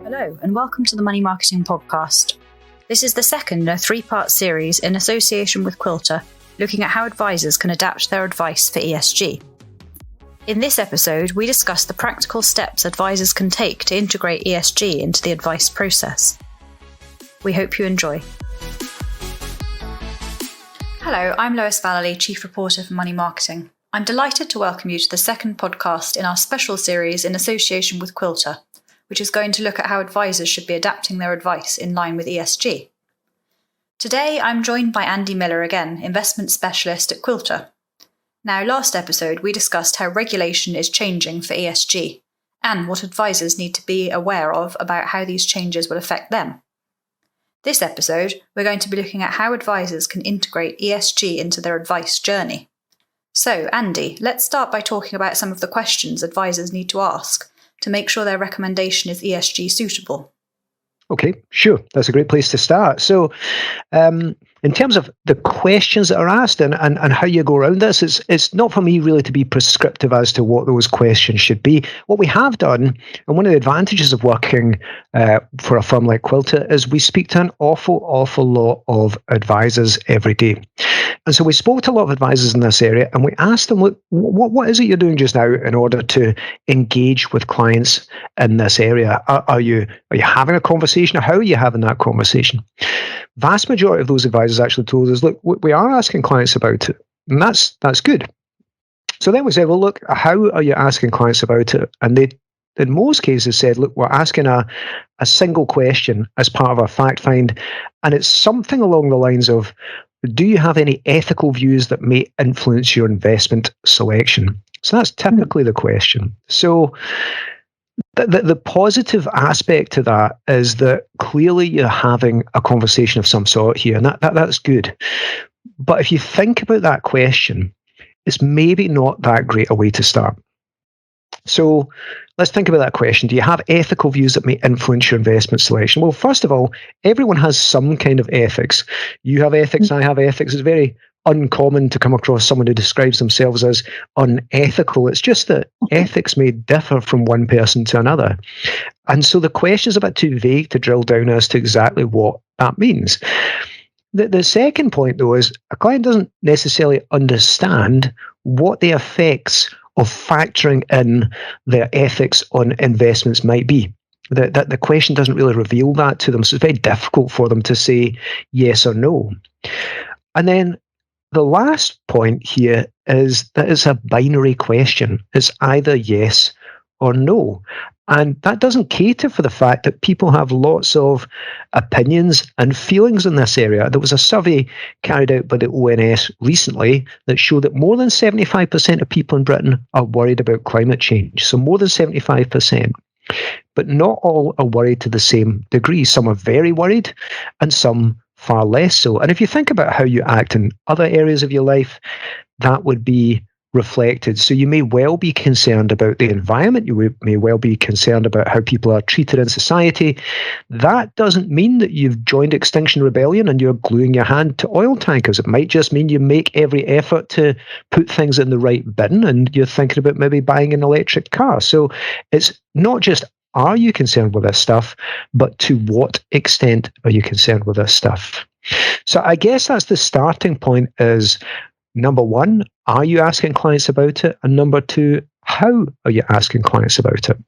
Hello, and welcome to the Money Marketing Podcast. This is the second in a three-part series in association with Quilter, looking at how advisors can adapt their advice for ESG. In this episode, we discuss the practical steps advisors can take to integrate ESG into the advice process. We hope you enjoy. Hello, I'm Lois Vallely, Chief Reporter for Money Marketing. I'm delighted to welcome you to the second podcast in our special series in association with Quilter, which is going to look at how advisors should be adapting their advice in line with ESG. Today, I'm joined by Andy Miller again, investment specialist at Quilter. Now, last episode, we discussed how regulation is changing for ESG and what advisors need to be aware of about how these changes will affect them. This episode, we're going to be looking at how advisors can integrate ESG into their advice journey. So, Andy, let's start by talking about some of the questions advisors need to ask to make sure their recommendation is ESG suitable. Okay, sure. That's a great place to start. So in terms of the questions that are asked and how you go around this, it's not for me really to be prescriptive as to what those questions should be. What we have done, and one of the advantages of working for a firm like Quilter, is we speak to an awful lot of advisors every day. And so we spoke to a lot of advisors in this area and we asked them, look, what is it you're doing just now in order to engage with clients in this area? Are you having a conversation, or how are you having that conversation? Vast majority of those advisors actually told us, look, we are asking clients about it, and that's good. So then we said, well, look, how are you asking clients about it? And they, in most cases, said, look, we're asking a single question as part of our fact find, and it's something along the lines of, do you have any ethical views that may influence your investment selection? So that's typically the question. So the positive aspect to that is that clearly you're having a conversation of some sort here, and that's good. But if you think about that question, it's maybe not that great a way to start. So let's think about that question. Do you have ethical views that may influence your investment selection? Well, first of all, everyone has some kind of ethics. You have ethics, I have ethics. It's very uncommon to come across someone who describes themselves as unethical. It's just that ethics may differ from one person to another. And so the question is a bit too vague to drill down as to exactly what that means. The second point, though, is a client doesn't necessarily understand what the effects of factoring in their ethics on investments might be. The question doesn't really reveal that to them, so it's very difficult for them to say yes or no. And then the last point here is that it's a binary question. It's either yes or no. And that doesn't cater for the fact that people have lots of opinions and feelings in this area. There was a survey carried out by the ONS recently that showed that more than 75% of people in Britain are worried about climate change. So more than 75%. But not all are worried to the same degree. Some are very worried and some far less so. And if you think about how you act in other areas of your life, that would be reflected. So you may well be concerned about the environment. You may well be concerned about how people are treated in society. That doesn't mean that you've joined Extinction Rebellion and you're gluing your hand to oil tankers. It might just mean you make every effort to put things in the right bin and you're thinking about maybe buying an electric car. So it's not just, are you concerned with this stuff, but to what extent are you concerned with this stuff? So I guess that's the starting point is, number one, are you asking clients about it? And number two, how are you asking clients about it?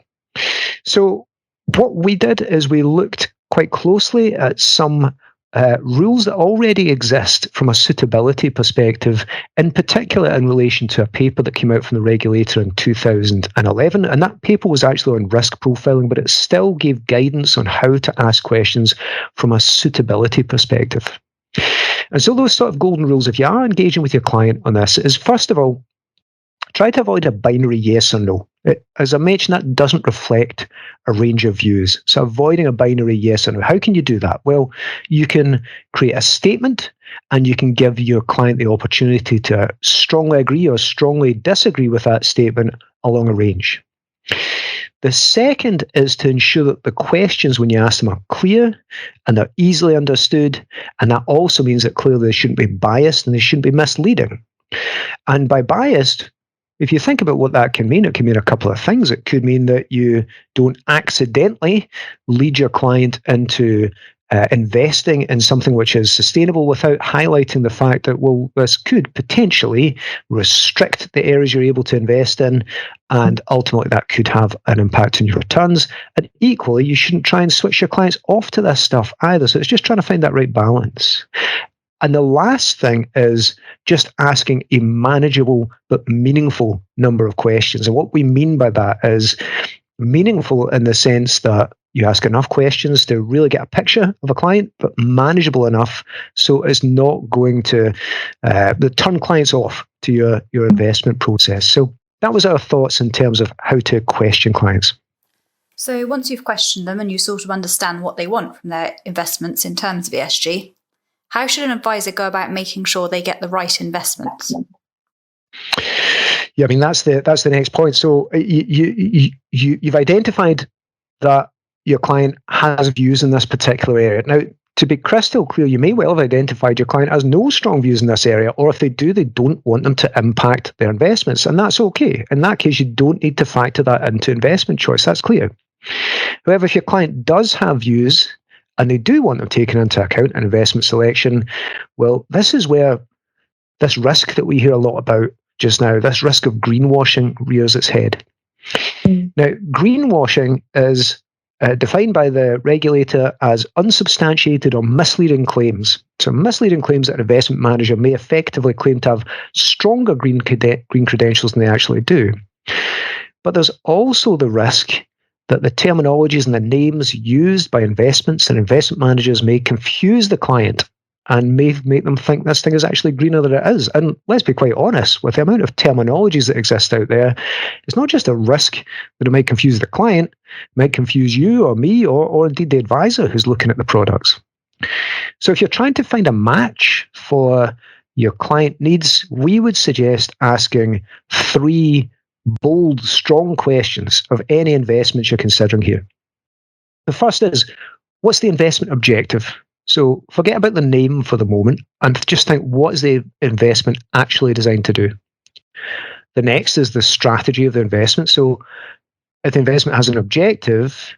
So what we did is we looked quite closely at some rules that already exist from a suitability perspective, in particular in relation to a paper that came out from the regulator in 2011. And that paper was actually on risk profiling, but it still gave guidance on how to ask questions from a suitability perspective. And so those sort of golden rules, if you are engaging with your client on this, is first of all, try to avoid a binary yes or no. As I mentioned, that doesn't reflect a range of views. So avoiding a binary yes or no. How can you do that? Well, you can create a statement and you can give your client the opportunity to strongly agree or strongly disagree with that statement along a range. The second is to ensure that the questions, when you ask them, are clear and they're easily understood. And that also means that clearly they shouldn't be biased and they shouldn't be misleading. And by biased, if you think about what that can mean, it can mean a couple of things. It could mean that you don't accidentally lead your client into investing in something which is sustainable without highlighting the fact that, well, this could potentially restrict the areas you're able to invest in, and ultimately that could have an impact on your returns. And equally, you shouldn't try and switch your clients off to this stuff either. So it's just trying to find that right balance. And the last thing is just asking a manageable but meaningful number of questions. And what we mean by that is meaningful in the sense that you ask enough questions to really get a picture of a client, but manageable enough so it's not going to turn clients off to your investment process. So that was our thoughts in terms of how to question clients. So once you've questioned them and you sort of understand what they want from their investments in terms of ESG, how should an advisor go about making sure they get the right investments? Yeah, I mean, that's the next point. So you've identified that your client has views in this particular area. Now, to be crystal clear, you may well have identified your client has no strong views in this area, or if they do, they don't want them to impact their investments, and that's okay. In that case, you don't need to factor that into investment choice. That's clear. However, if your client does have views and they do want them taken into account in investment selection, well, this is where this risk that we hear a lot about just now, this risk of greenwashing, rears its head. Now, greenwashing is defined by the regulator as unsubstantiated or misleading claims. So misleading claims that an investment manager may effectively claim to have stronger green credentials than they actually do. But there's also the risk that the terminologies and the names used by investments and investment managers may confuse the client and may make them think this thing is actually greener than it is. And let's be quite honest, with the amount of terminologies that exist out there, it's not just a risk that it might confuse the client, it might confuse you or me or indeed the advisor who's looking at the products. So if you're trying to find a match for your client needs, we would suggest asking 3 bold, strong questions of any investments you're considering here. The first is, what's the investment objective? So forget about the name for the moment and just think, what is the investment actually designed to do? The next is the strategy of the investment. So if the investment has an objective,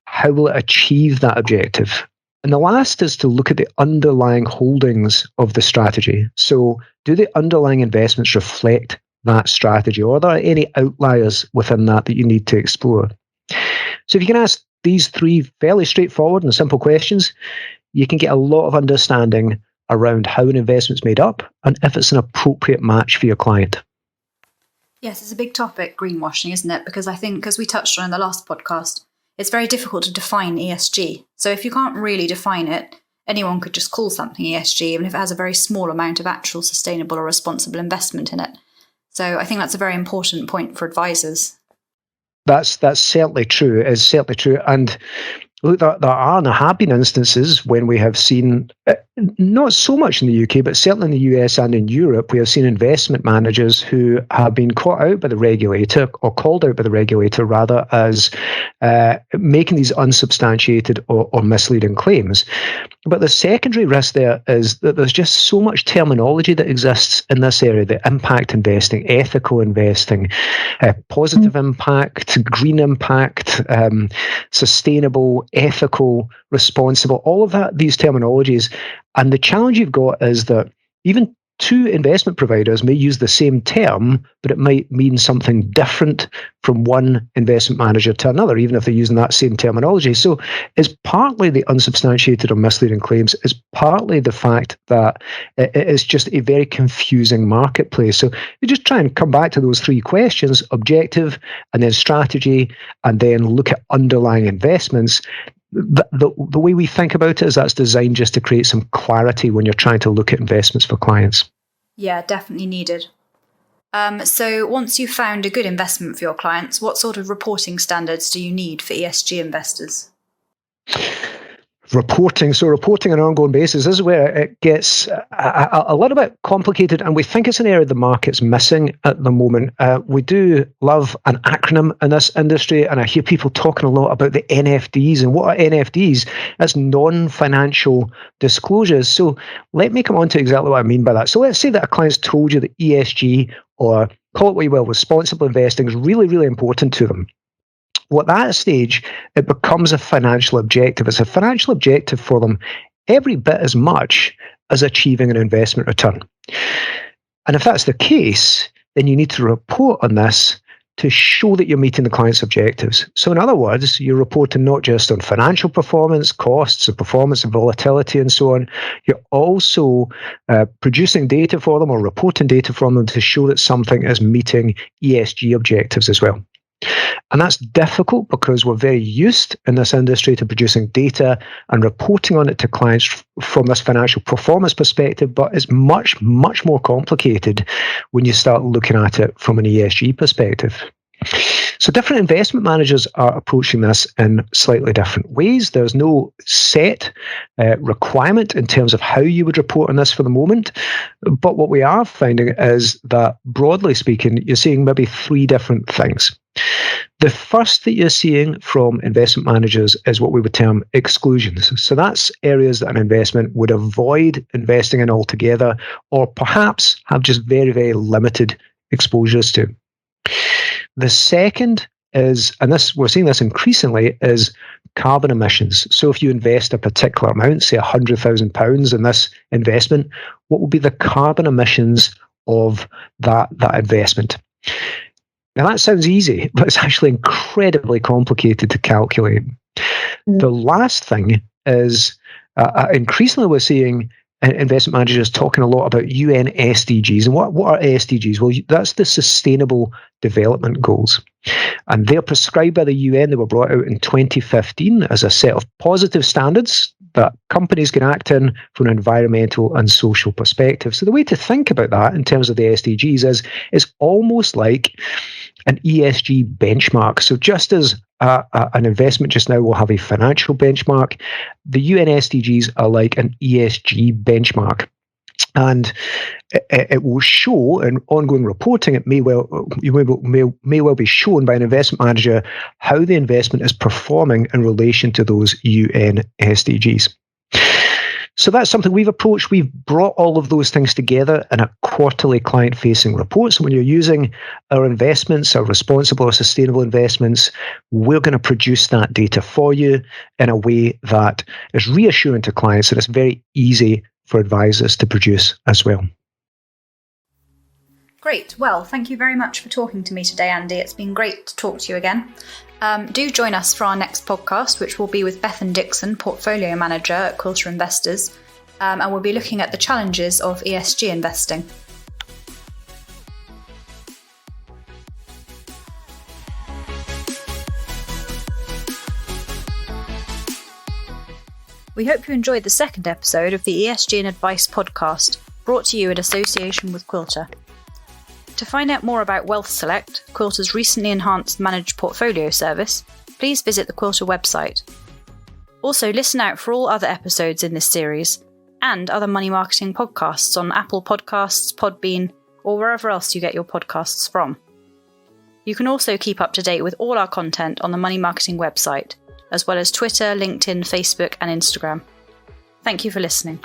how will it achieve that objective? And the last is to look at the underlying holdings of the strategy. So do the underlying investments reflect that strategy, or are there any outliers within that you need to explore? So if you can ask these 3 fairly straightforward and simple questions, you can get a lot of understanding around how an investment's made up and if it's an appropriate match for your client. Yes, it's a big topic, greenwashing, isn't it? Because I think, as we touched on in the last podcast, it's very difficult to define ESG. So if you can't really define it, anyone could just call something ESG, even if it has a very small amount of actual sustainable or responsible investment in it. So I think that's a very important point for advisors. That's certainly true. It's certainly true. And look, there are and there have been instances when we have seen, not so much in the UK, but certainly in the US and in Europe, we have seen investment managers who have been caught out by the regulator, or called out by the regulator rather, as making these unsubstantiated or misleading claims. But the secondary risk there is that there's just so much terminology that exists in this area: the impact investing, ethical investing, positive impact, green impact, sustainable, ethical, responsible, all of that, these terminologies. And the challenge you've got is that even 2 investment providers may use the same term, but it might mean something different from one investment manager to another, even if they're using that same terminology. So it's partly the unsubstantiated or misleading claims, it's partly the fact that it is just a very confusing marketplace. So you just try and come back to those 3 questions: objective, and then strategy, and then look at underlying investments. The way we think about it is that's designed just to create some clarity when you're trying to look at investments for clients. Yeah, definitely needed. So once you've found a good investment for your clients, what sort of reporting standards do you need for ESG investors? Reporting on an ongoing basis is where it gets a little bit complicated, and we think it's an area the market's missing at the moment. We do love an acronym in this industry, and I hear people talking a lot about the NFDs. And what are NFDs? That's non-financial disclosures. So let me come on to exactly what I mean by that. So let's say that a client's told you that ESG or call it what you will, responsible investing is really, really important to them. Well, at that stage, it becomes a financial objective. It's a financial objective for them every bit as much as achieving an investment return. And if that's the case, then you need to report on this to show that you're meeting the client's objectives. So in other words, you're reporting not just on financial performance, costs of performance and volatility and so on, you're also producing data for them or reporting data from them to show that something is meeting ESG objectives as well. And that's difficult because we're very used in this industry to producing data and reporting on it to clients from this financial performance perspective, but it's much, much more complicated when you start looking at it from an ESG perspective. So different investment managers are approaching this in slightly different ways. There's no set requirement in terms of how you would report on this for the moment. But what we are finding is that, broadly speaking, you're seeing maybe three different things. The first that you're seeing from investment managers is what we would term exclusions. So that's areas that an investment would avoid investing in altogether, or perhaps have just very, very limited exposures to. The second is, and this we're seeing this increasingly, is carbon emissions. So if you invest a particular amount, say £100,000 in this investment, what will be the carbon emissions of that investment? Now that sounds easy, but it's actually incredibly complicated to calculate. The last thing is increasingly we're seeing investment managers talking a lot about UN SDGs. And what are SDGs? Well, that's the Sustainable Development Goals. And they're prescribed by the UN. They were brought out in 2015 as a set of positive standards that companies can act in from an environmental and social perspective. So the way to think about that in terms of the SDGs is it's almost like an ESG benchmark. So just as an investment just now will have a financial benchmark, the UN SDGs are like an ESG benchmark. And it will show in ongoing reporting, it may well be shown by an investment manager how the investment is performing in relation to those UN SDGs. So that's something we've approached. We've brought all of those things together in a quarterly client-facing report. So when you're using our investments, our responsible or sustainable investments, we're going to produce that data for you in a way that is reassuring to clients, and it's very easy for advisors to produce as well. Great. Well, thank you very much for talking to me today, Andy. It's been great to talk to you again. Do join us for our next podcast, which will be with Bethan Dixon, Portfolio Manager at Quilter Investors, and we'll be looking at the challenges of ESG investing. We hope you enjoyed the second episode of the ESG and Advice podcast, brought to you in association with Quilter. To find out more about Wealth Select, Quilter's recently enhanced managed portfolio service, please visit the Quilter website. Also, listen out for all other episodes in this series and other money marketing podcasts on Apple Podcasts, Podbean, or wherever else you get your podcasts from. You can also keep up to date with all our content on the Money Marketing website, as well as Twitter, LinkedIn, Facebook, and Instagram. Thank you for listening.